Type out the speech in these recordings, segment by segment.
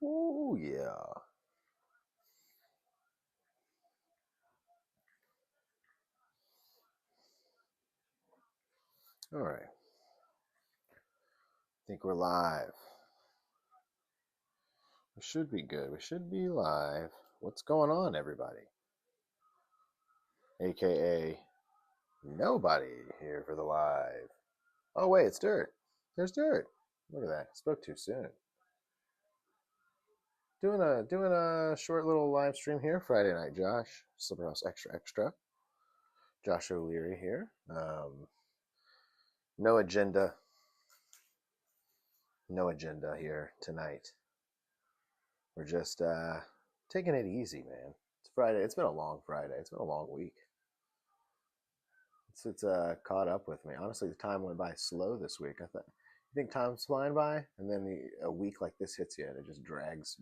Oh, yeah. All right. I think we're live. We should be good. We should be live. What's going on, everybody? AKA nobody here for the live. Oh, wait, it's Dirt. There's Dirt. Look at that. Spoke too soon. Doing a short little live stream here Friday night, Josh. Slipperhouse Extra Extra. Josh O'Leary here. No agenda. No agenda here tonight. We're just taking it easy, man. It's Friday. It's been a long Friday. It's been a long week. It's caught up with me. Honestly, the time went by slow this week. I thought, you think time's flying by, and then a week like this hits you, and it just drags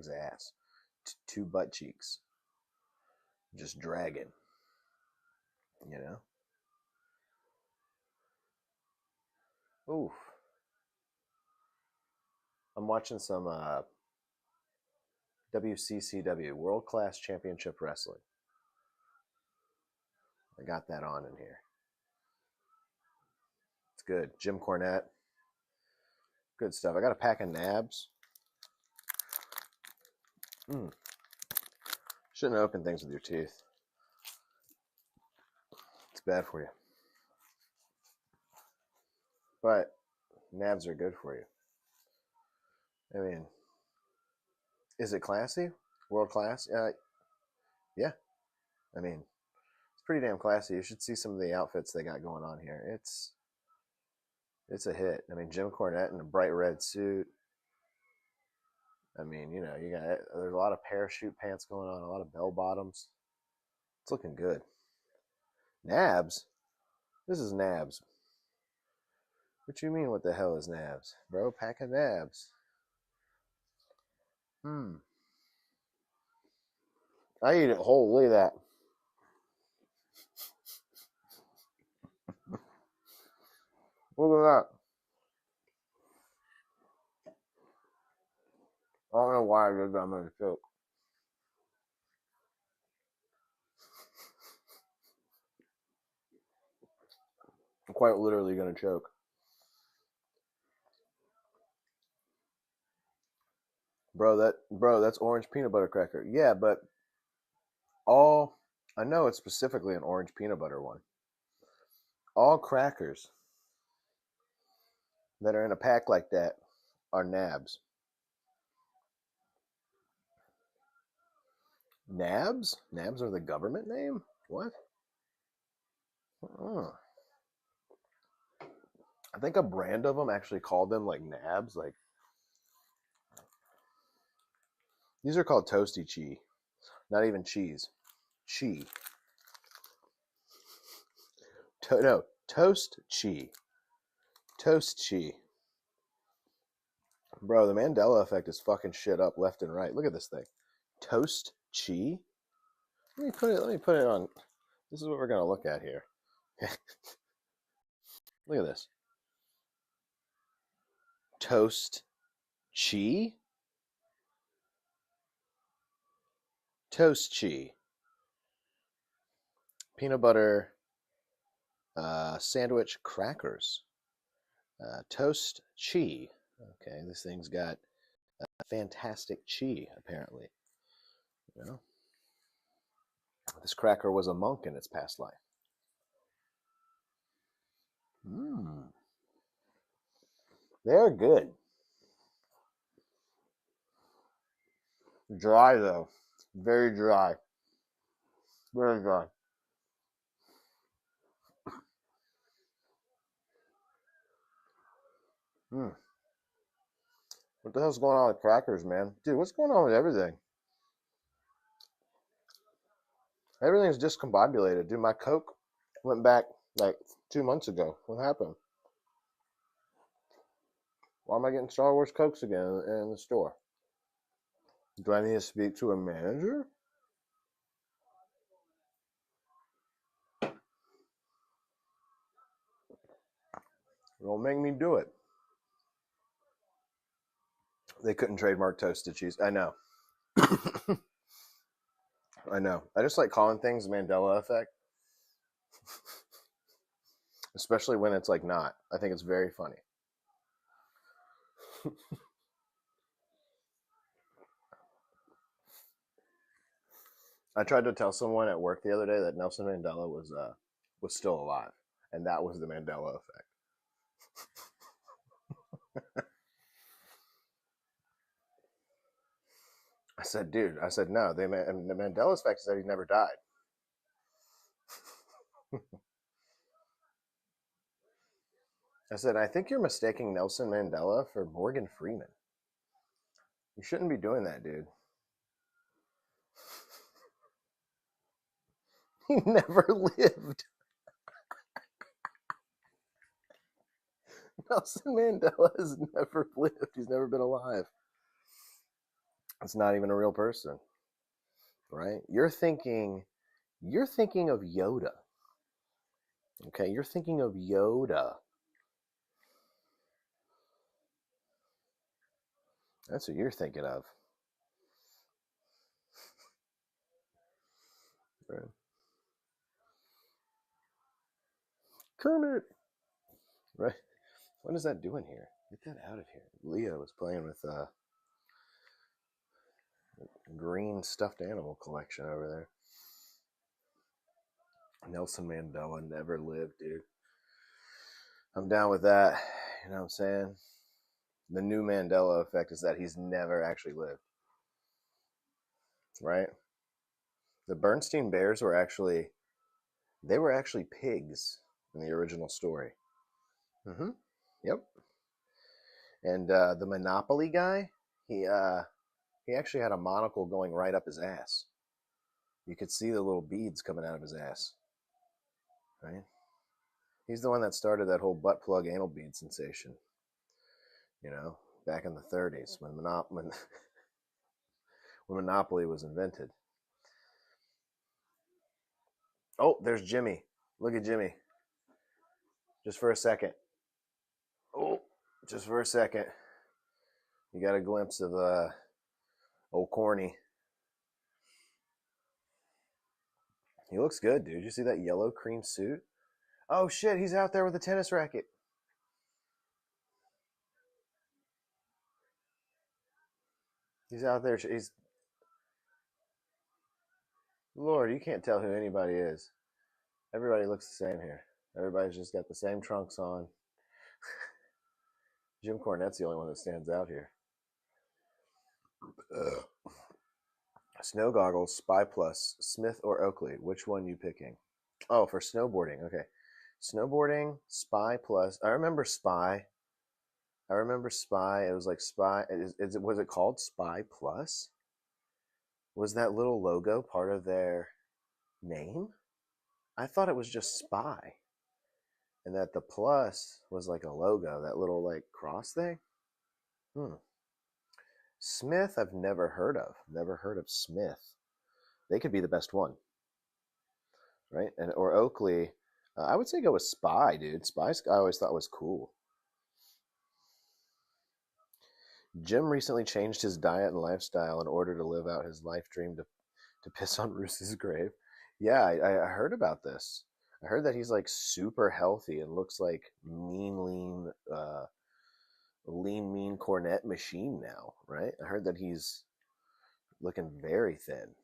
ass. Two butt cheeks, just dragging. You know. Oof. I'm watching some WCCW, World Class Championship Wrestling. I got that on in here. It's good. Jim Cornette. Good stuff. I got a pack of nabs. Shouldn't open things with your teeth. It's bad for you. But nabs are good for you. I mean, is it classy? World class? Yeah. I mean, it's pretty damn classy. You should see some of the outfits they got going on here. It's a hit. I mean, Jim Cornette in a bright red suit. I mean, there's a lot of parachute pants going on, a lot of bell bottoms. It's looking good. Nabs? This is nabs. What you mean, what the hell is nabs? Bro, pack of nabs. I eat it whole. Look at that. Look at that. I don't know why I did that. I'm going to choke. I'm quite literally going to choke. Bro, that's orange peanut butter cracker. Yeah, but I know it's specifically an orange peanut butter one. All crackers that are in a pack like that are nabs. Nabs? Nabs are the government name? What? Oh. I think a brand of them actually called them like nabs. Like, these are called toasty chi. Not even cheese. Chi. No, toast chi. Toast chi. Bro, the Mandela effect is fucking shit up left and right. Look at this thing. Toast chi? Let me put it on. This is what we're gonna look at here. Look at this. Toast chi? Toast chi. Peanut butter sandwich crackers. Toast chi. Okay, this thing's got fantastic chi, apparently. You know? This cracker was a monk in its past life. They're good. Dry, though. Very dry. Very dry. What the hell's going on with crackers, man? Dude, what's going on with everything? Everything's discombobulated. Dude, my Coke went back like 2 months ago. What happened? Why am I getting Star Wars Cokes again in the store? Do I need to speak to a manager? Don't make me do it. They couldn't trademark toasted cheese. I know. I know. I just like calling things Mandela effect, especially when it's like not. I think it's very funny. I tried to tell someone at work the other day that Nelson Mandela was still alive, and that was the Mandela effect. I said, dude, I said, no, the Mandela effect is that he never died. I said, I think you're mistaking Nelson Mandela for Morgan Freeman. You shouldn't be doing that, dude. He never lived. Nelson Mandela has never lived. He's never been alive. It's not even a real person, right? You're thinking of Yoda. Okay, you're thinking of Yoda. That's what you're thinking of. Right. Kermit. Right. What is that doing here? Get that out of here. Leo was playing with green stuffed animal collection over there. Nelson Mandela never lived, dude. I'm down with that. You know what I'm saying? The new Mandela effect is that he's never actually lived. Right? The Bernstein Bears were actually pigs in the original story. Mm-hmm. Yep. And the Monopoly guy, he actually had a monocle going right up his ass. You could see the little beads coming out of his ass. Right? He's the one that started that whole butt plug anal bead sensation. You know, back in the 30s when when Monopoly was invented. Oh, there's Jimmy. Look at Jimmy. Just for a second. Oh, just for a second. You got a glimpse of old Corny. He looks good, dude. You see that yellow cream suit? Oh shit, he's out there with a tennis racket. He's out there. He's Lord. You can't tell who anybody is. Everybody looks the same here. Everybody's just got the same trunks on. Jim Cornette's the only one that stands out here. Ugh. Snow goggles, Spy Plus, Smith or Oakley. Which one you picking? Oh, for snowboarding. Okay. Snowboarding, Spy Plus. I remember Spy. I remember Spy. It was like Spy. Was it called Spy Plus? Was that little logo part of their name? I thought it was just Spy, and that the plus was like a logo, that little like cross thing. Hmm. Smith, I've never heard of. Never heard of Smith. They could be the best one, right? And or Oakley. I would say go with Spy, dude. Spy, I always thought was cool. Jim recently changed his diet and lifestyle in order to live out his life dream to piss on Bruce's grave. Yeah, I heard about this. I heard that he's like super healthy and looks like lean, mean Cornette machine now, right? I heard that he's looking very thin,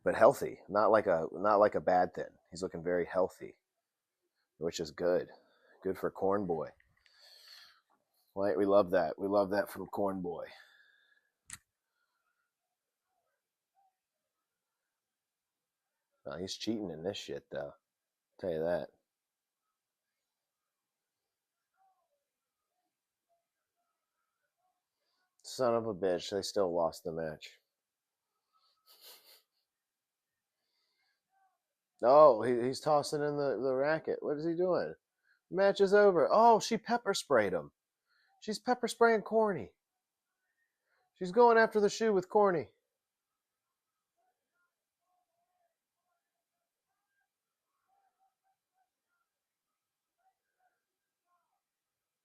but healthy, not like a bad thin. He's looking very healthy, which is good. Good for Corn Boy. Right? We love that. We love that from Corn Boy. Oh, he's cheating in this shit, though. I'll tell you that. Son of a bitch, they still lost the match. Oh, he's tossing in the racket. What is he doing? Match is over. Oh, she pepper sprayed him. She's pepper spraying Corny. She's going after the shoe with Corny.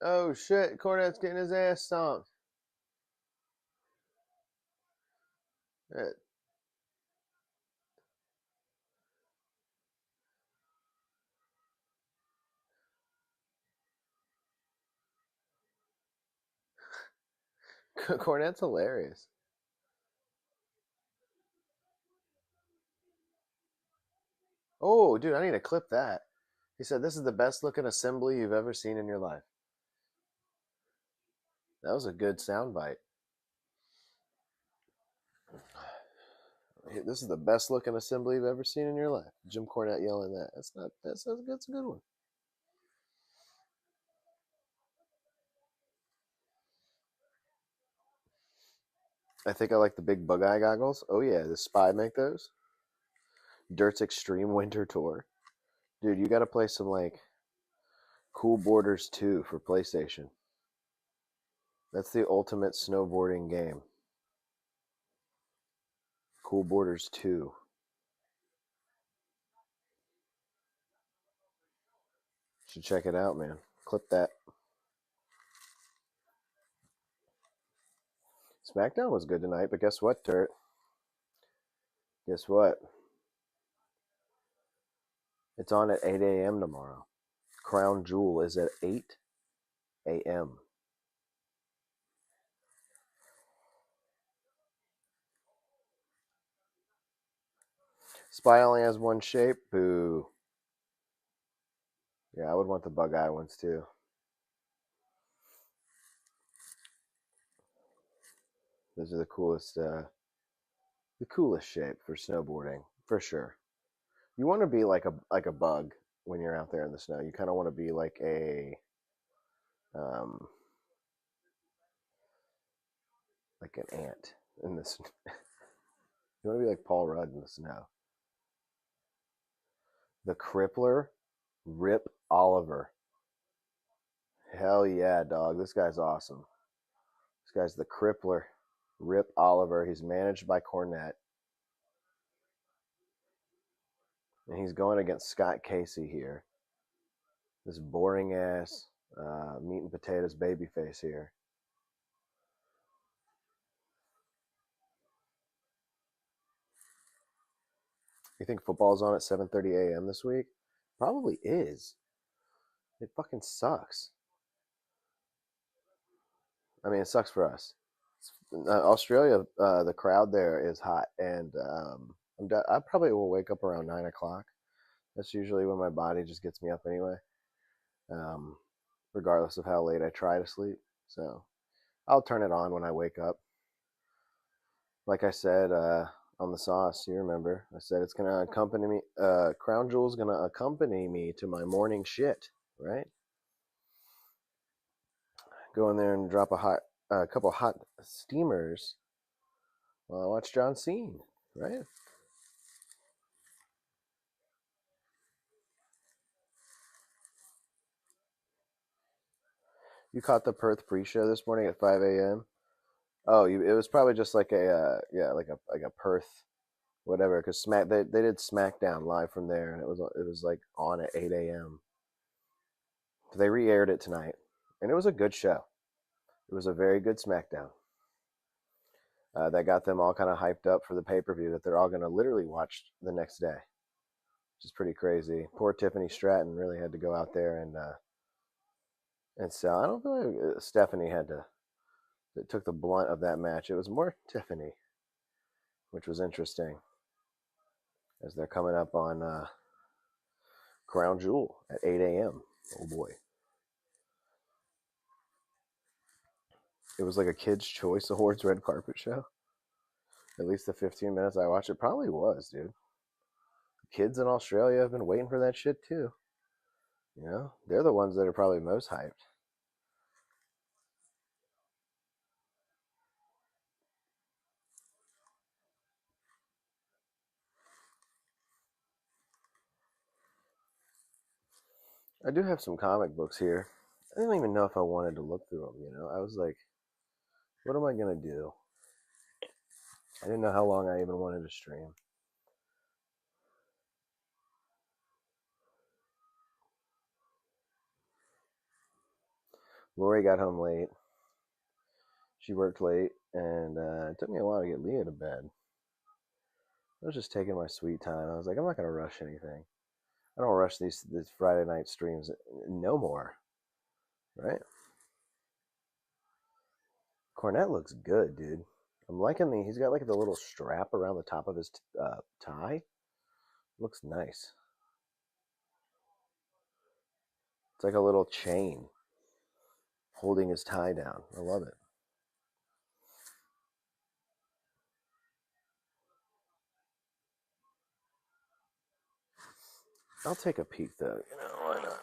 Oh shit, Cornette's getting his ass stomped. Cornette's hilarious. Oh, dude, I need to clip that. He said, "This is the best looking assembly you've ever seen in your life." That was a good soundbite. This is the best looking assembly you've ever seen in your life. Jim Cornette yelling that. That's a good one. I think I like the big bug eye goggles. Oh yeah, does Spy make those? Dirt's Extreme Winter Tour. Dude, you got to play some like Cool Borders 2 for PlayStation. That's the ultimate snowboarding game. Cool Borders 2. Should check it out, man. Clip that. SmackDown was good tonight, but guess what, Dirt? Guess what? It's on at 8 a.m. tomorrow. Crown Jewel is at 8 a.m. Spy only has one shape. Boo. Yeah, I would want the bug eye ones too. Those are the coolest shape for snowboarding for sure. You want to be like a bug when you're out there in the snow. You kind of want to be um, like an ant in the snow. You want to be like Paul Rudd in the snow. The Crippler, Rip Oliver. Hell yeah, dog. This guy's awesome. This guy's the Crippler, Rip Oliver. He's managed by Cornette. And he's going against Scott Casey here. This boring ass meat and potatoes babyface here. You think football's on at 7:30 a.m. this week? Probably is. It fucking sucks. I mean, it sucks for us. Australia, the crowd there is hot, and I probably will wake up around 9 o'clock. That's usually when my body just gets me up anyway, um, regardless of how late I try to sleep. So I'll turn it on when I wake up. Like I said on the sauce, you remember, I said it's gonna accompany me. Crown Jewel's gonna accompany me to my morning shit, right? Go in there and drop a couple hot steamers while I watch John Cena, right? You caught the Perth pre-show this morning at 5 a.m. Oh, it was probably just like a Perth whatever because they did SmackDown live from there and it was like on at 8 a.m. So they re-aired it tonight and it was a good show. It was a very good SmackDown. That got them all kind of hyped up for the pay-per-view that they're all going to literally watch the next day, which is pretty crazy. Poor Tiffany Stratton really had to go out there and so I don't feel like Stephanie had to that took the blunt of that match. It was more Tiffany, which was interesting as they're coming up on Crown Jewel at 8 a.m. Oh boy. It was like a Kids' Choice Awards red carpet show. At least the 15 minutes I watched, it probably was, dude. Kids in Australia have been waiting for that shit too. You know, they're the ones that are probably most hyped. I do have some comic books here. I didn't even know if I wanted to look through them. I was like, what am I gonna do? I didn't know how long I even wanted to stream. Lori got home late. She worked late, and it took me a while to get Leah to bed. I was just taking my sweet time. I was like, I'm not gonna rush anything. I don't rush these Friday night streams no more, right? Cornette looks good, dude. I'm liking the. He's got like the little strap around the top of his tie. Looks nice. It's like a little chain holding his tie down. I love it. I'll take a peek though. You know why not?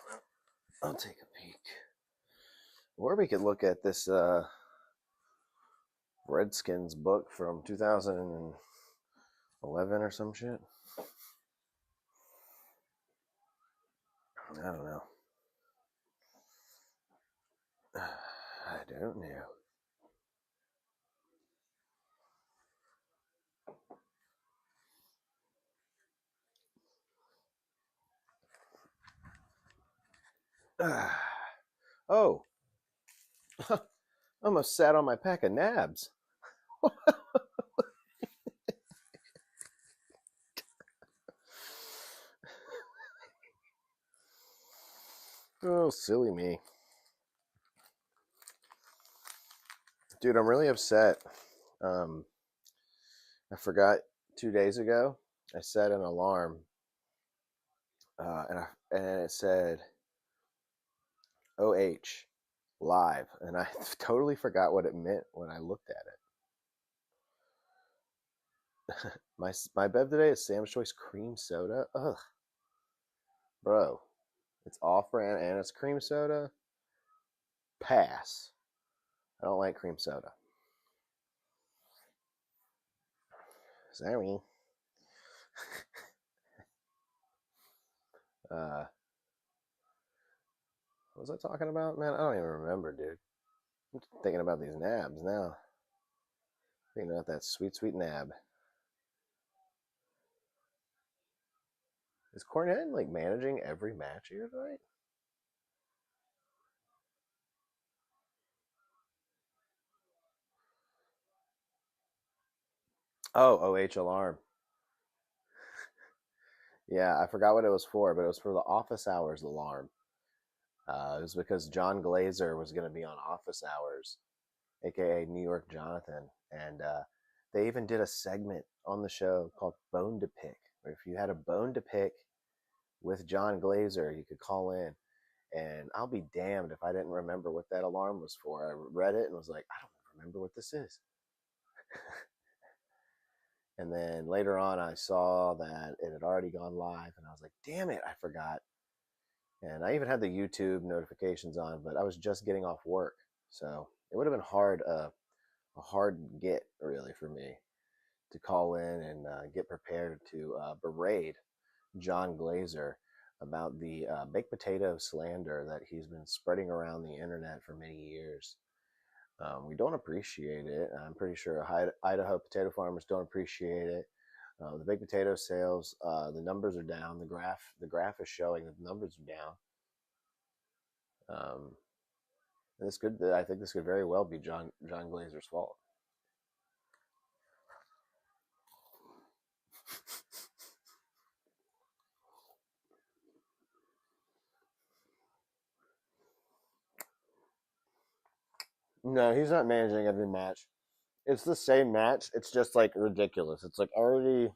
I'll take a peek. Or we could look at this Redskins book from 2011 or some shit. I don't know. I don't know. Oh, I almost sat on my pack of nabs. Oh, silly me. Dude, I'm really upset. Um, I forgot 2 days ago. I set an alarm, and it said OH live, and I totally forgot what it meant when I looked at it. My bev today is Sam's Choice cream soda. Ugh, bro, it's off brand and it's cream soda. Pass. I don't like cream soda. Sorry. What was I talking about, man? I don't even remember, dude. I'm thinking about these nabs now. Thinking about that sweet, sweet nab. Is Cornette like managing every match here tonight? Oh, OH alarm. Yeah, I forgot what it was for, but it was for the office hours alarm. It was because John Glazer was going to be on office hours, aka New York Jonathan, and they even did a segment on the show called Bone to Pick, where if you had a bone to pick with John Glazer, you could call in. And I'll be damned if I didn't remember what that alarm was for. I read it and was like, I don't remember what this is. And then later on, I saw that it had already gone live, and I was like, damn it, I forgot. And I even had the YouTube notifications on, but I was just getting off work. So it would have been a hard get, really, for me to call in and get prepared to berate John Glazer about the baked potato slander that he's been spreading around the internet for many years. We don't appreciate it. I'm pretty sure Idaho potato farmers don't appreciate it. The baked potato sales, the numbers are down. The graph is showing that the numbers are down. And this could, I think, this could very well be John Glazer's fault. No, he's not managing every match. It's the same match. It's just like ridiculous. It's like already.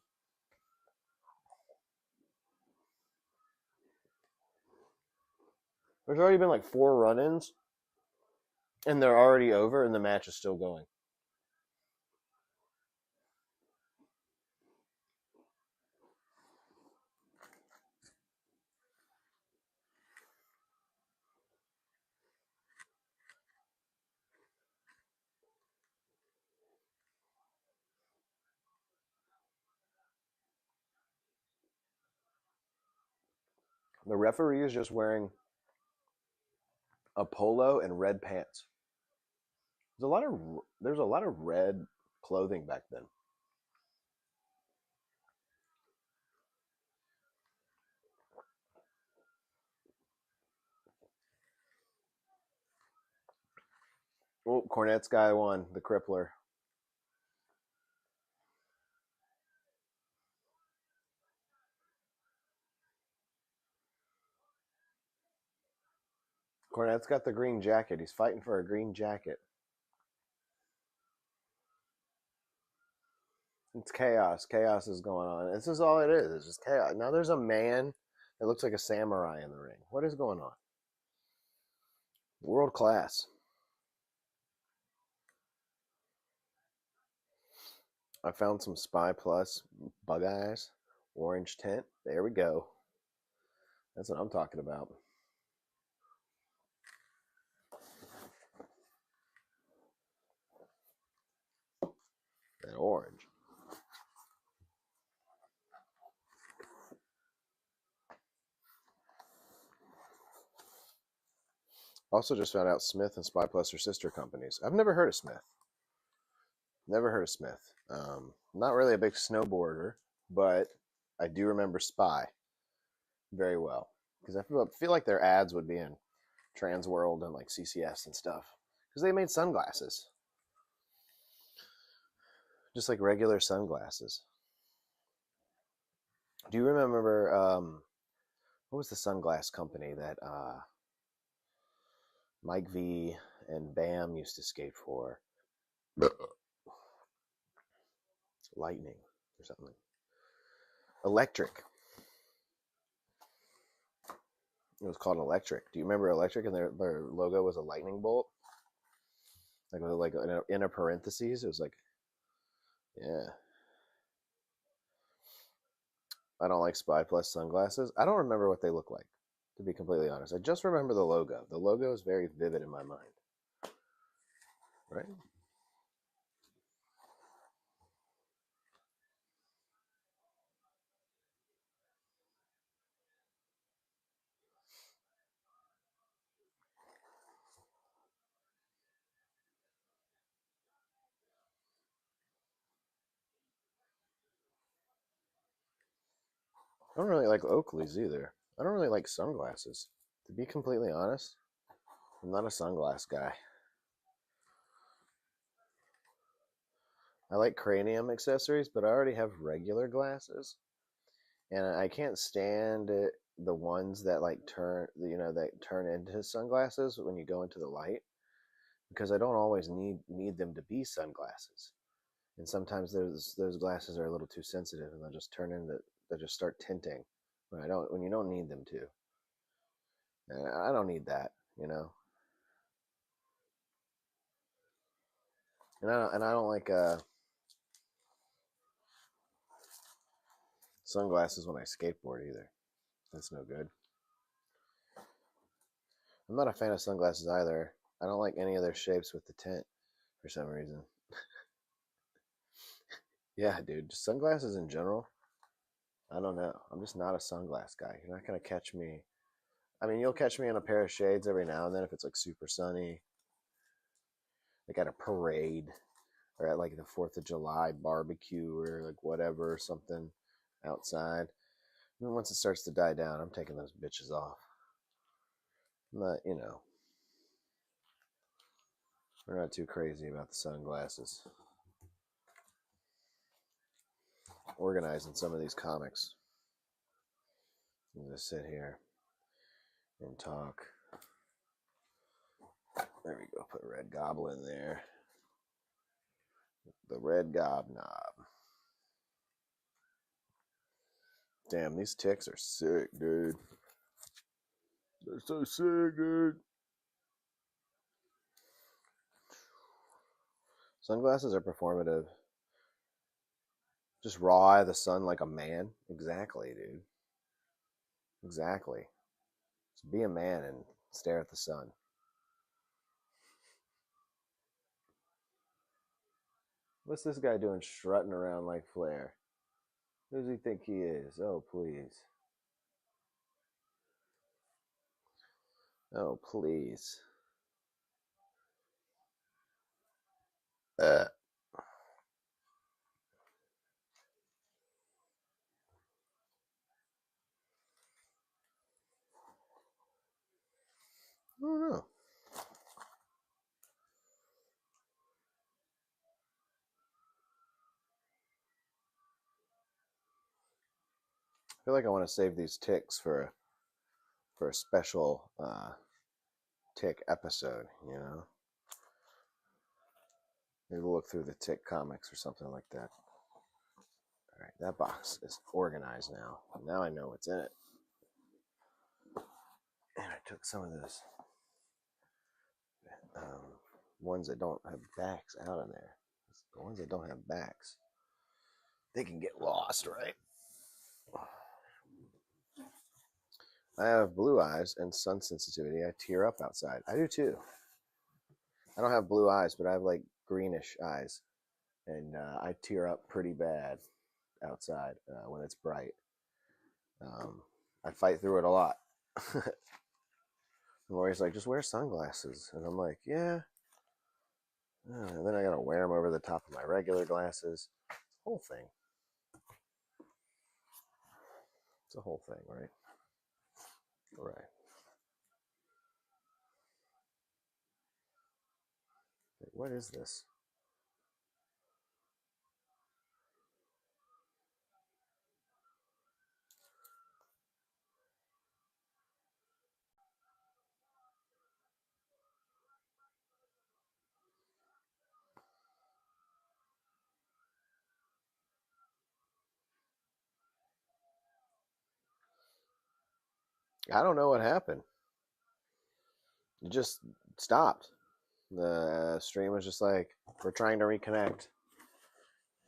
There's already been like 4 run-ins, and they're already over, and the match is still going. The referee is just wearing a polo and red pants. There's a lot of red clothing back then. Well, Cornette's guy won, the Crippler. Cornette's got the green jacket. He's fighting for a green jacket. It's chaos. Chaos is going on. This is all it is. It's just chaos. Now there's a man that looks like a samurai in the ring. What is going on? World class. I found some Spy Plus Bug Eyes, orange tint. There we go. That's what I'm talking about. That orange. Also, just found out Smith and Spy Plus are sister companies. I've never heard of Smith. Never heard of Smith. Not really a big snowboarder, but I do remember Spy very well because I feel like their ads would be in Trans World and like CCS and stuff because they made sunglasses, just like regular sunglasses. Do you remember what was the sunglass company that Mike V and Bam used to skate for? Lightning or something. Electric. It was called Electric. Do you remember Electric? And their logo was a lightning bolt, like in a parentheses. It was like, yeah. I don't like Spy Plus sunglasses. I don't remember what they look like, to be completely honest. I just remember the logo. The logo is very vivid in my mind. Right? I don't really like Oakley's either. I don't really like sunglasses. To be completely honest, I'm not a sunglass guy. I like cranium accessories, but I already have regular glasses, and I can't stand it, the ones that like turn into sunglasses when you go into the light, because I don't always need them to be sunglasses. And sometimes those glasses are a little too sensitive, and they'll just start tinting when you don't need them to. And I don't need that, you know. And I don't like sunglasses when I skateboard either. That's no good. I'm not a fan of sunglasses either. I don't like any of their shapes with the tint for some reason. Yeah, dude, just sunglasses in general. I don't know. I'm just not a sunglass guy. You're not gonna catch me. I mean, you'll catch me in a pair of shades every now and then if it's like super sunny, like at a parade or at like the 4th of July barbecue or like whatever, or something outside. And then once it starts to die down, I'm taking those bitches off. I'm not, we're not too crazy about the sunglasses. Organizing some of these comics. I'm going to sit here and talk. There we go. Put Red Goblin there. The Red Gobnob. Damn, these ticks are sick, dude. They're so sick, dude. Sunglasses are performative. Just raw eye the sun like a man. Exactly, dude. Exactly. Just be a man and stare at the sun. What's this guy doing strutting around like Flair? Who does he think he is? Oh, please. Oh, please. I don't know. I feel like I want to save these ticks for a special Tick episode, you know? Maybe we'll look through the Tick comics or something like that. All right, that box is organized now. Now I know what's in it. And I took some of those ones that don't have backs out of there. The ones that don't have backs, they can get lost, right? I have blue eyes and sun sensitivity. I tear up outside. I do too. I don't have blue eyes, but I have like greenish eyes, and I tear up pretty bad outside when it's bright. I fight through it a lot. Lori's like, just wear sunglasses, and I'm like, yeah. And then I gotta wear them over the top of my regular glasses. Whole thing. It's a whole thing, right? All right. Wait, what is this? I don't know what happened. It just stopped. The stream was just like, we're trying to reconnect.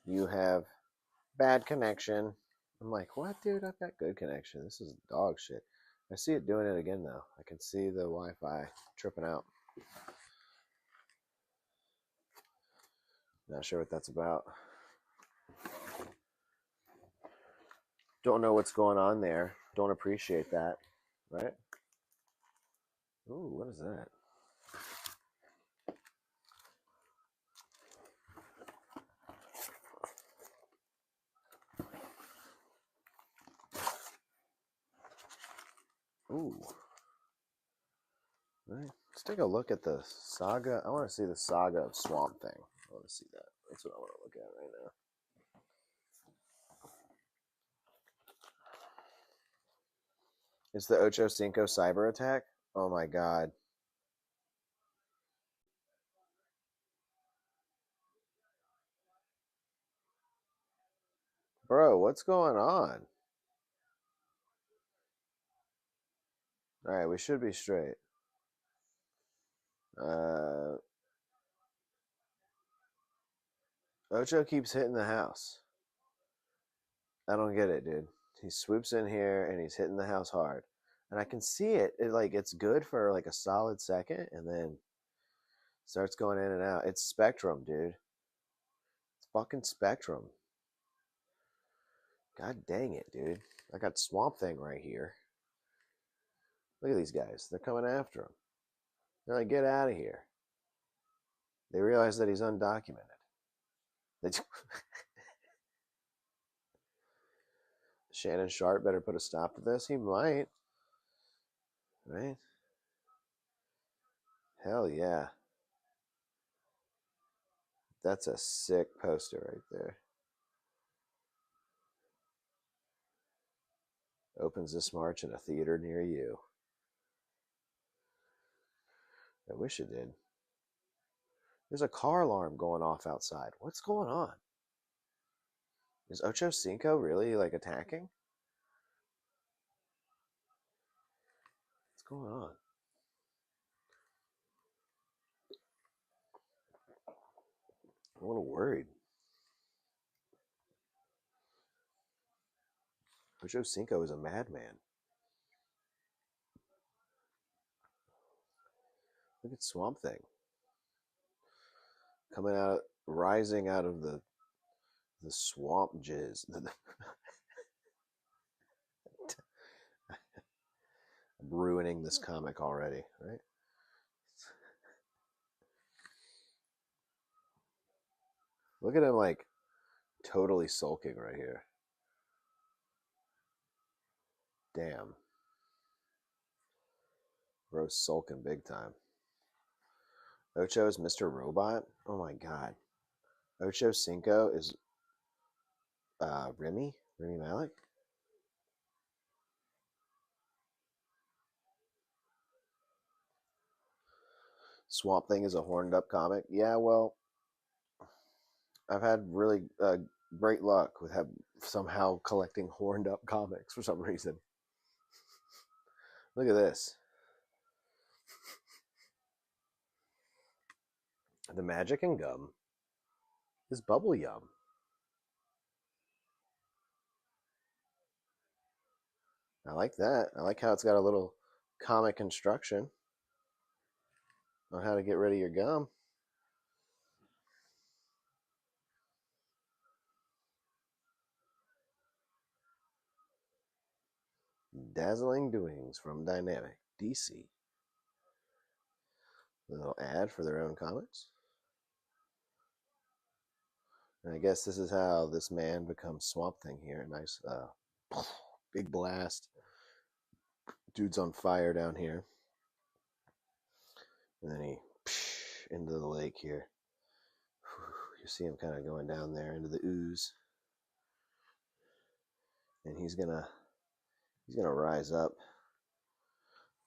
You have bad connection. I'm like, what, dude? I've got good connection. This is dog shit. I see it doing it again, though. I can see the Wi-Fi tripping out. Not sure what that's about. Don't know what's going on there. Don't appreciate that, right? Ooh, what is that? Ooh. All right. Let's take a look at the saga. I want to see the saga of Swamp Thing. I want to see that. That's what I want to look at right now. It's the Ocho Cinco cyber attack. Oh my god. Bro, what's going on? Alright, we should be straight. Ocho keeps hitting the house. I don't get it, dude. He swoops in here and he's hitting the house hard. And I can see it. It's good for like a solid second and then starts going in and out. It's Spectrum, dude. It's fucking Spectrum. God dang it, dude. I got Swamp Thing right here. Look at these guys. They're coming after him. They're like, get out of here. They realize that he's undocumented. Shannon Sharp better put a stop to this. He might. Right? Hell yeah. That's a sick poster right there. Opens this March in a theater near you. I wish it did. There's a car alarm going off outside. What's going on? Is Ocho Cinco really like attacking? What's going on? I'm a little worried. Ocho Cinco is a madman. Look at Swamp Thing. Coming out, rising out of the swamp jizz. I'm ruining this comic already, right? Look at him like totally sulking right here. Damn. Bro's sulking big time. Ocho is Mr. Robot? Oh my god. Ocho Cinco is Remy Malik? Swamp Thing is a horned up comic. Yeah, well, I've had really great luck with somehow collecting horned up comics for some reason. Look at this. The magic and gum is bubble yum. I like that. I like how it's got a little comic instruction on how to get rid of your gum. Dazzling doings from Dynamic DC. A little ad for their own comics. And I guess this is how this man becomes Swamp Thing here. Nice big blast. Dude's on fire down here. And then he into the lake here. You see him kind of going down there into the ooze. And he's gonna rise up.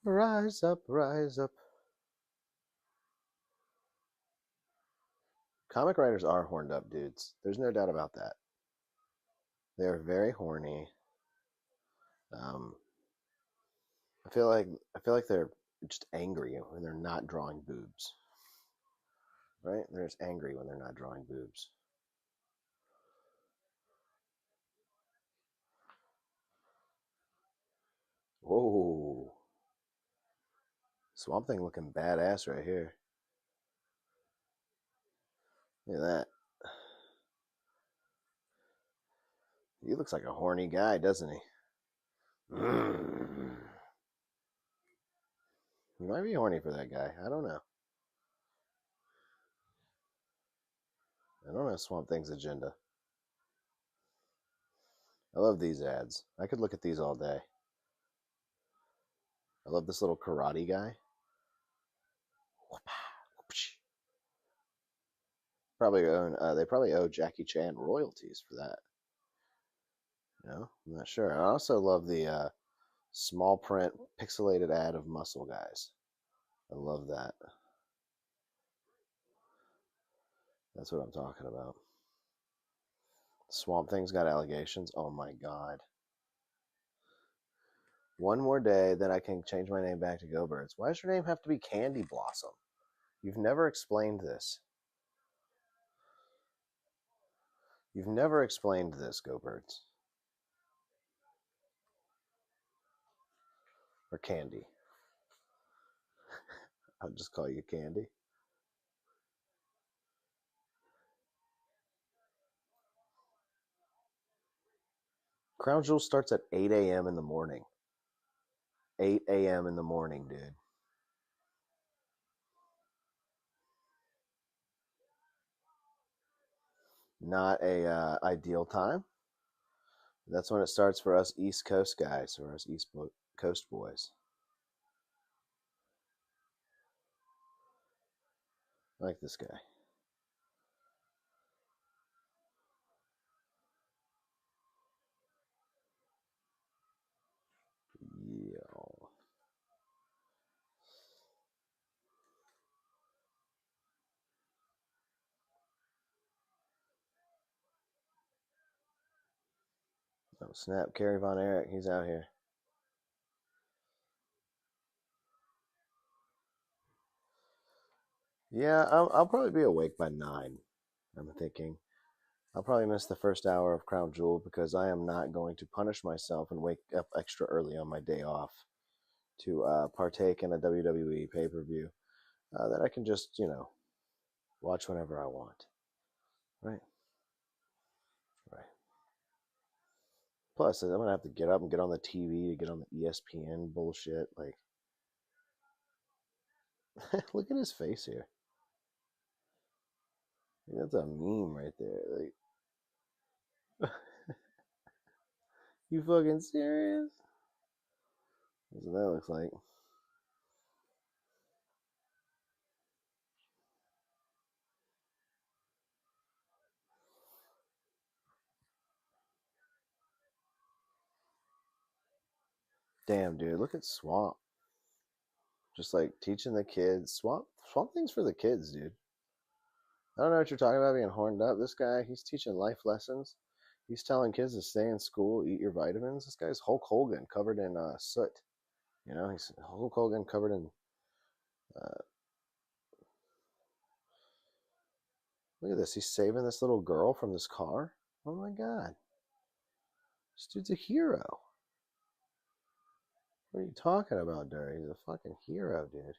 Rise up, rise up. Comic writers are horned up dudes. There's no doubt about that. They're very horny. I feel like they're just angry when they're not drawing boobs. Right? They're just angry when they're not drawing boobs. Whoa. Swamp Thing looking badass right here. Look at that. He looks like a horny guy, doesn't he? He might be horny for that guy. I don't know. I don't know Swamp Thing's agenda. I love these ads. I could look at these all day. I love this little karate guy. They probably owe Jackie Chan royalties for that. I'm not sure. I also love the small print pixelated ad of muscle guys. I love that. That's what I'm talking about. Swamp Thing's got allegations. Oh my god. One more day that I can change my name back to Go Birds. Why does your name have to be Candy Blossom? You've never explained this. You've never explained this, Go Birds. Or Candy. I'll just call you Candy. Crown Jewel starts at 8 a.m. in the morning. 8 a.m. in the morning, dude. Not a ideal time. That's when it starts for us East Coast guys, or us East Coast boys. I like this guy. Yo. Oh, snap. Kerry Von Erich, he's out here. Yeah, I'll probably be awake by 9. I'm thinking. I'll probably miss the first hour of Crown Jewel because I am not going to punish myself and wake up extra early on my day off to partake in a WWE pay-per-view that I can just, watch whenever I want. Right? Right. Plus, I'm going to have to get up and get on the TV to get on the ESPN bullshit. Like, look at his face here. That's a meme right there. Like, you fucking serious? That's what that looks like. Damn, dude, look at Swamp. Just like teaching the kids. Swamp Swamp Thing's for the kids, dude. I don't know what you're talking about being horned up. This guy, he's teaching life lessons. He's telling kids to stay in school, eat your vitamins. This guy's Hulk Hogan covered in soot. You know, he's Hulk Hogan covered in. Uh, Look at this. He's saving this little girl from this car. Oh my god. This dude's a hero. What are you talking about, Dirty? He's a fucking hero, dude.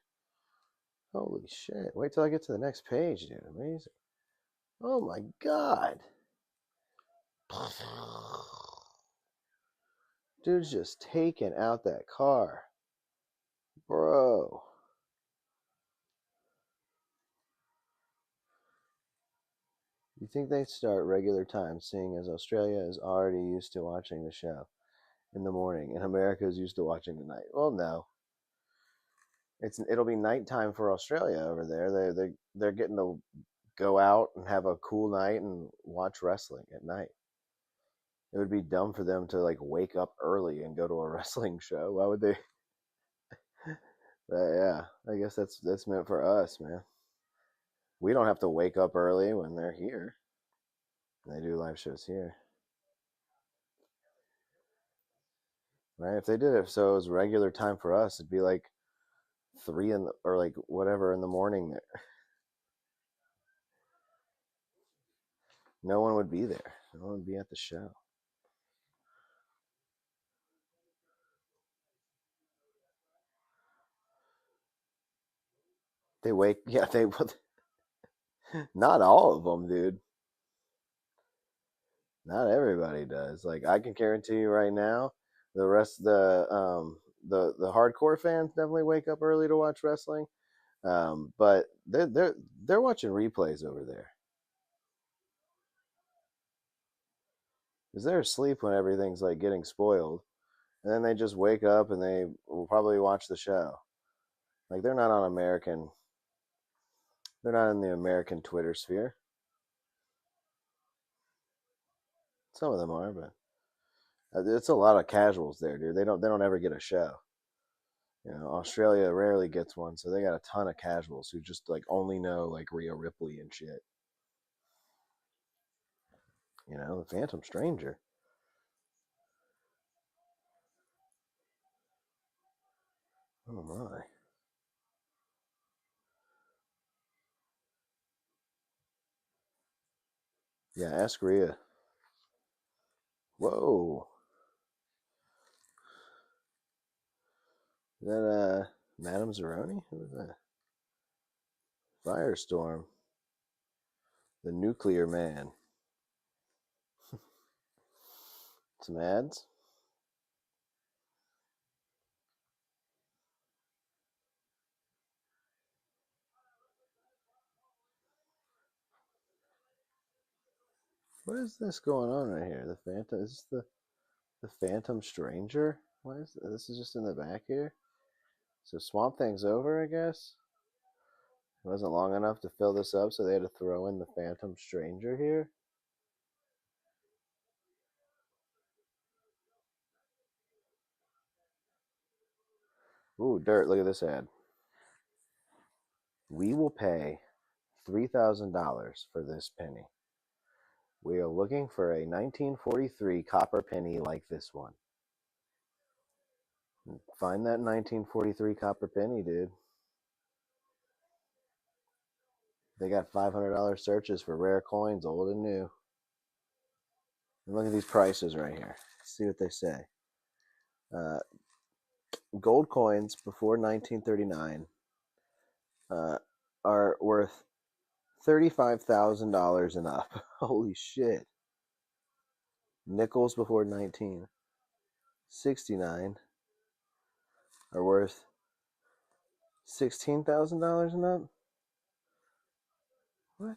Holy shit. Wait till I get to the next page, dude. Amazing. Oh my god. Dude's just taking out that car. Bro. You think they'd start regular time, seeing as Australia is already used to watching the show in the morning and America is used to watching at night? Well, no. It'll be nighttime for Australia over there. They're getting to go out and have a cool night and watch wrestling at night. It would be dumb for them to like wake up early and go to a wrestling show. Why would they? But yeah, I guess that's meant for us, man. We don't have to wake up early when they're here. They do live shows here, right? If they did it so it was regular time for us, it'd be like or like whatever in the morning. There, no one would be there. No one would be at the show. They wake, yeah, they not all of them, dude. Not everybody does. Like I can guarantee you right now, the rest of the hardcore fans definitely wake up early to watch wrestling. But they're watching replays over there because they're asleep when everything's like getting spoiled, and then they just wake up and they will probably watch the show. Like they're not on American. They're not in the American Twitter sphere. Some of them are, but it's a lot of casuals there, dude. They don't ever get a show. You know, Australia rarely gets one, so they got a ton of casuals who just like only know like Rhea Ripley and shit. You know, the Phantom Stranger. Oh my. Yeah, ask Rhea. Whoa. Is that Madame Zeroni? Who is that? Firestorm. The Nuclear Man. Some ads? What is this going on right here? The Phantom is this the Phantom Stranger? Why is this is just in the back here? So Swamp Thing's over, I guess? It wasn't long enough to fill this up, so they had to throw in the Phantom Stranger here. Ooh, dirt, look at this ad. We will pay $3,000 for this penny. We are looking for a 1943 copper penny like this one. Find that 1943 copper penny, dude. They got $500 searches for rare coins, old and new. And look at these prices right here. See what they say. Uh, Gold coins before 1939 uh, are worth $35,000 and up. Holy shit. Nickels before 1969 are worth $16,000 and up. What?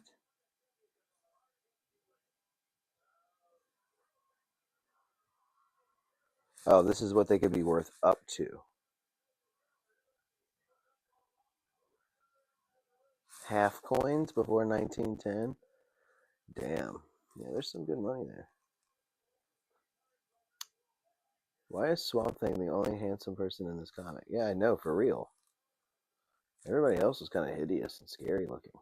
Oh, this is what they could be worth up to. Half coins before 1910. Damn. Yeah, there's some good money there. Why is Swamp Thing the only handsome person in this comic? Yeah, I know, for real. Everybody else was kind of hideous and scary looking.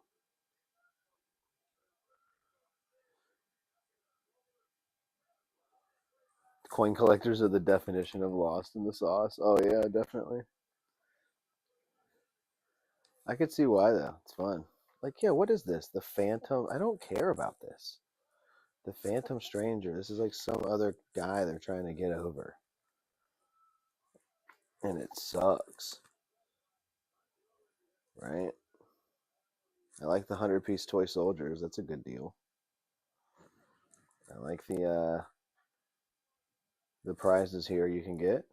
Coin collectors are the definition of lost in the sauce. Oh yeah, definitely. I could see why though. It's fun. Like, yeah, what is this? The Phantom? I don't care about this. The Phantom Stranger. This is like some other guy they're trying to get over. And it sucks. Right? I like the 100-piece toy soldiers. That's a good deal. I like the prizes here you can get.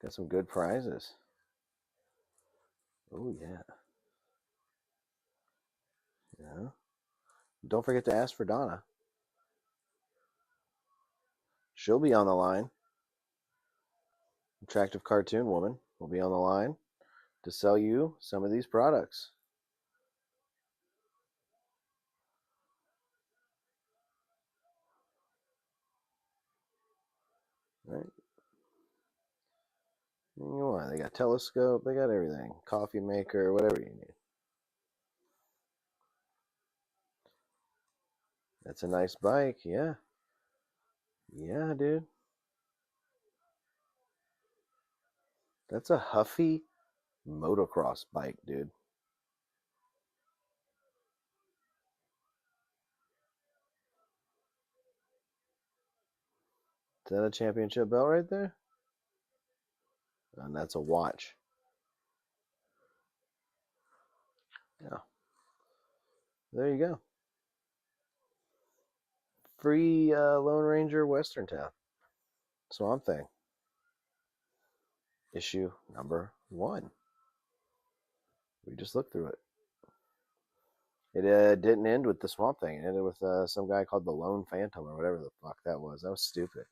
Got some good prizes. Oh yeah. Yeah. Don't forget to ask for Donna. She'll be on the line. Attractive cartoon woman will be on the line to sell you some of these products. Right? You want? They got telescope. They got everything. Coffee maker, whatever you need. That's a nice bike. Yeah. Yeah, dude. That's a Huffy motocross bike, dude. Is that a championship belt right there? And that's a watch. Yeah. There you go. Free Lone Ranger Western Town. Swamp Thing. Issue number 1. We just looked through it. It didn't end with the Swamp Thing. It ended with some guy called the Lone Phantom or whatever the fuck that was. That was stupid.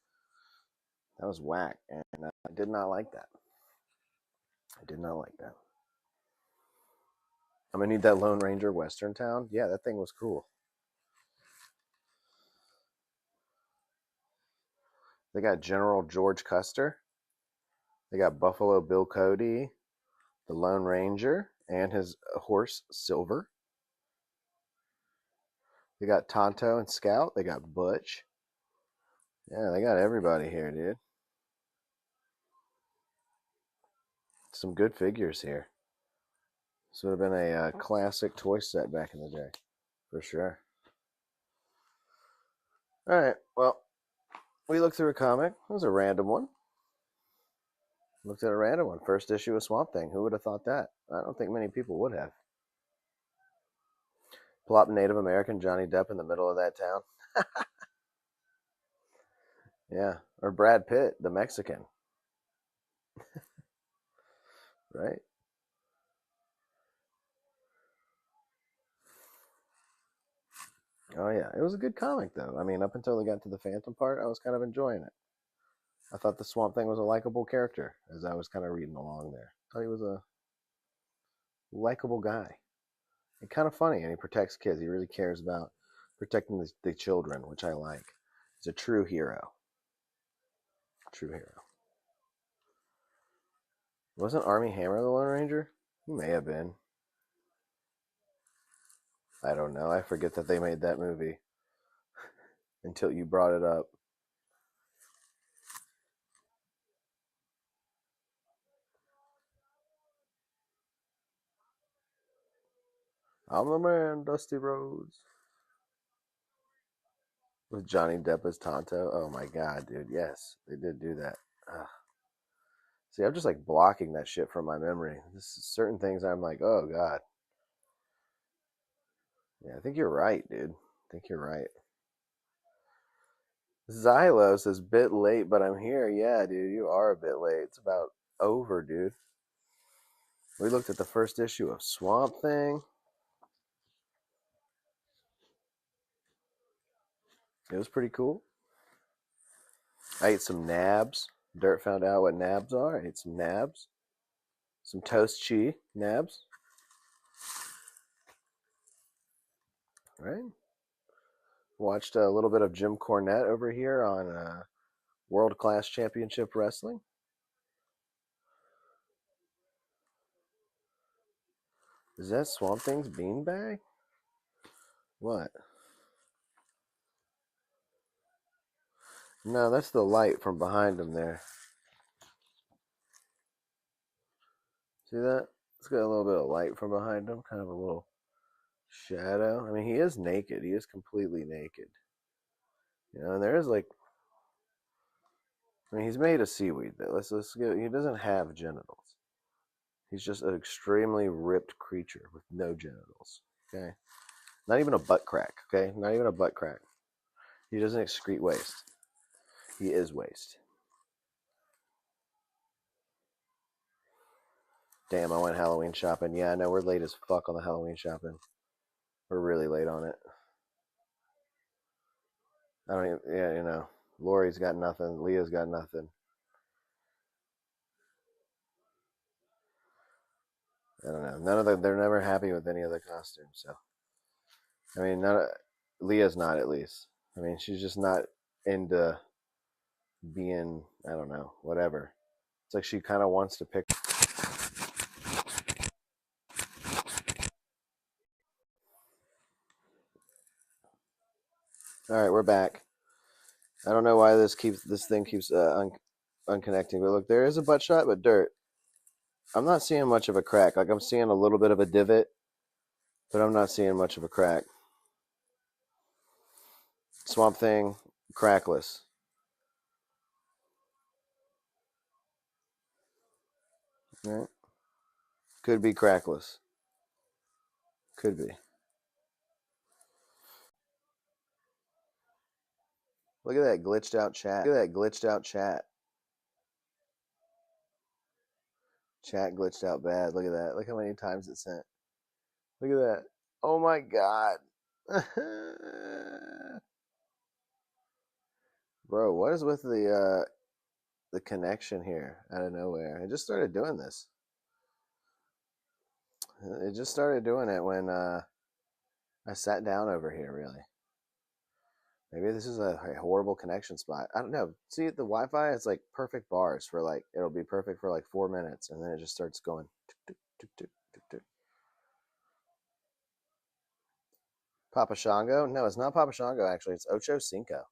That was whack, and I did not like that. I did not like that. I'm gonna need that Lone Ranger Western Town. Yeah, that thing was cool. They got General George Custer. They got Buffalo Bill Cody, the Lone Ranger, and his horse Silver. They got Tonto and Scout. They got Butch. Yeah, they got everybody here, dude. Some good figures here. This would have been a classic toy set back in the day, for sure. All right, well, we looked through a comic. It was a random one. Looked at a random one. First issue of Swamp Thing. Who would have thought that? I don't think many people would have. Plop Native American Johnny Depp in the middle of that town. Yeah, or Brad Pitt, the Mexican, right? Oh yeah, it was a good comic though. I mean, up until they got to the Phantom part, I was kind of enjoying it. I thought the Swamp Thing was a likable character as I was kind of reading along there. I thought he was a likable guy and kind of funny, and he protects kids. He really cares about protecting the children, which I like. He's a true hero. True hero. Wasn't Army Hammer the Lone Ranger? He may have been. I don't know. I forget that they made that movie until you brought it up. I'm the man, Dusty Rhodes. With Johnny Depp as Tonto. Oh my god, dude. Yes, they did do that. Ugh. See, I'm just like blocking that shit from my memory. This is certain things I'm like, oh god. Yeah, I think you're right, dude. I think you're right. Xylo says bit late, but I'm here. Yeah, dude, you are a bit late. It's about over, dude. We looked at the first issue of Swamp Thing. It was pretty cool. I ate some nabs. Dirt found out what nabs are. I ate some nabs. Some toast cheese nabs. Right? Watched a little bit of Jim Cornette over here on World Class Championship Wrestling. Is that Swamp Thing's beanbag? What? No, that's the light from behind him there. See that? It's got a little bit of light from behind him, kind of a little shadow. I mean, he is naked. He is completely naked. You know, and there is like, I mean, he's made of seaweed. Let's go. He doesn't have genitals. He's just an extremely ripped creature with no genitals. Okay, not even a butt crack. Okay, not even a butt crack. He doesn't excrete waste. He is waste. Damn, I went Halloween shopping. Yeah, I know we're late as fuck on the Halloween shopping. We're really late on it. I don't even, yeah, you know, Lori's got nothing. Leah's got nothing. I don't know. None of them, they're never happy with any of the costumes. So, I mean, Leah's not at least. I mean, she's just not into being, I don't know, whatever. It's like she kind of wants to pick. All right, we're back. I don't know why this thing keeps unconnecting, but look, there is a butt shot, but dirt. I'm not seeing much of a crack. Like I'm seeing a little bit of a divot, but I'm not seeing much of a crack. Swamp Thing, crackless. Right? Could be crackless. Could be. Look at that glitched out chat. Look at that glitched out chat. Chat glitched out bad. Look at that. Look how many times it sent. Look at that. Oh my god. Bro, what is with the connection here out of nowhere? I just started doing this. It just started doing it when I sat down over here, really. Maybe this is a horrible connection spot. I don't know. See, the Wi-Fi is like perfect bars for like, it'll be perfect for like 4 minutes, and then it just starts going. Tuk, tuk, tuk, tuk, tuk. Papa Shango? No, it's not Papa Shango, actually. It's Ocho Cinco.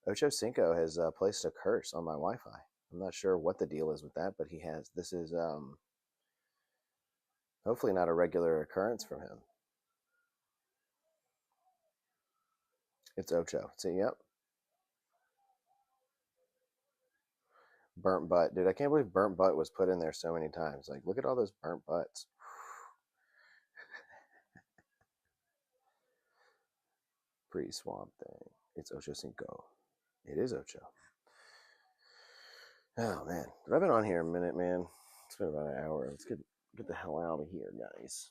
Ocho Cinco has placed a curse on my Wi-Fi. I'm not sure what the deal is with that, but he has. This is hopefully not a regular occurrence from him. It's Ocho. See, yep. Burnt butt. Dude, I can't believe burnt butt was put in there so many times. Like, look at all those burnt butts. Pre-swamp thing. It's Ocho Cinco. It is Ocho. Oh, man. I've been on here a minute, man. It's been about an hour. Let's get the hell out of here, guys.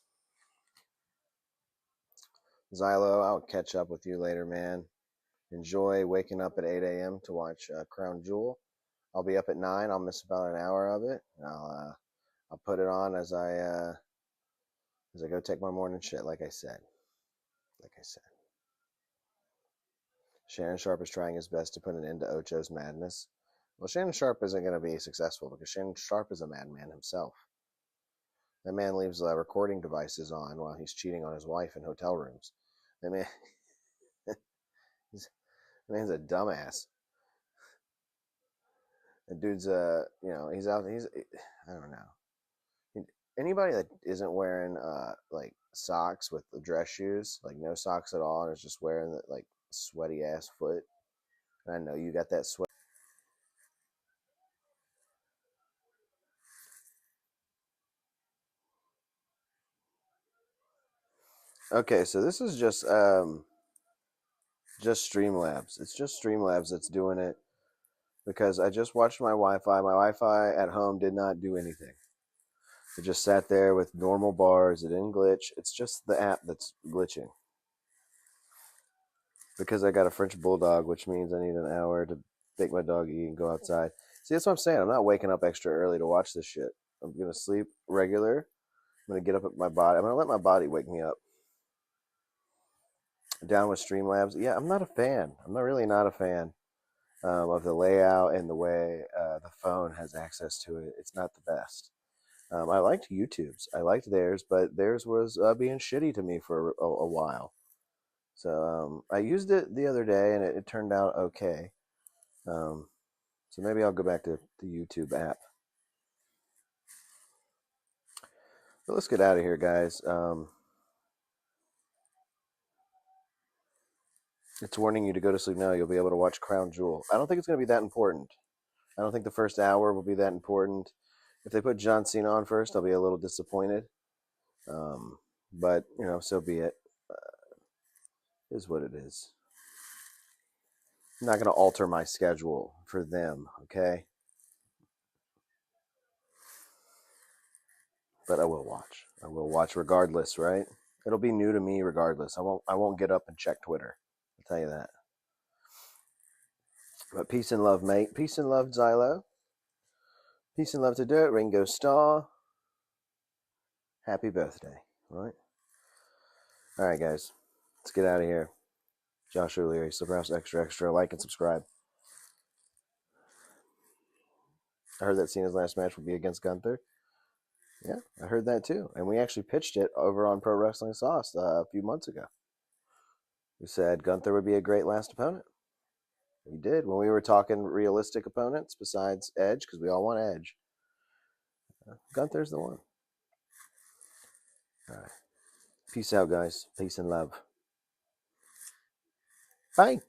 Xylo, I'll catch up with you later, man. Enjoy waking up at 8 a.m. to watch Crown Jewel. I'll be up at 9. I'll miss about an hour of it. I'll put it on as I go take my morning shit. Like I said. Shannon Sharp is trying his best to put an end to Ocho's madness. Well, Shannon Sharp isn't going to be successful because Shannon Sharp is a madman himself. That man leaves recording devices on while he's cheating on his wife in hotel rooms. That man, that man's a dumbass. The dude's he's out. I don't know. Anybody that isn't wearing like socks with the dress shoes, like no socks at all, and is just wearing the like sweaty ass foot. And I know you got that sweat. Okay, so this is just Streamlabs. It's just Streamlabs that's doing it because I just watched my Wi-Fi. My Wi-Fi at home did not do anything. It just sat there with normal bars. It didn't glitch. It's just the app that's glitching. Because I got a French bulldog, which means I need an hour to make my dog eat and go outside. See, that's what I'm saying. I'm not waking up extra early to watch this shit. I'm gonna sleep regular. I'm gonna get up at my body. I'm gonna let my body wake me up. Down with Streamlabs. Yeah, I'm not a fan. I'm not really not a fan of the layout and the way the phone has access to it. It's not the best. I liked YouTube's. I liked theirs, but theirs was being shitty to me for a while. So I used it the other day, and it turned out okay. Um, so maybe I'll go back to the YouTube app. But let's get out of here, guys. It's warning you to go to sleep now. You'll be able to watch Crown Jewel. I don't think it's going to be that important. I don't think the first hour will be that important. If they put John Cena on first, I'll be a little disappointed. But so be it. Is what it is. I'm not going to alter my schedule for them, okay? But I will watch. I will watch regardless, right? It'll be new to me regardless. I won't get up and check Twitter. I'll tell you that. But peace and love, mate. Peace and love, Xylo. Peace and love to Dirt, Ringo Starr. Happy birthday, right? All right, guys. Let's get out of here. Josh O'Leary, Slipperhouse Extra Extra. Like and subscribe. I heard that Cena's last match would be against Gunther. Yeah, I heard that too. And we actually pitched it over on Pro Wrestling Sauce a few months ago. We said Gunther would be a great last opponent. We did. When we were talking realistic opponents besides Edge, because we all want Edge, Gunther's the one. All right. Peace out, guys. Peace and love. Bye.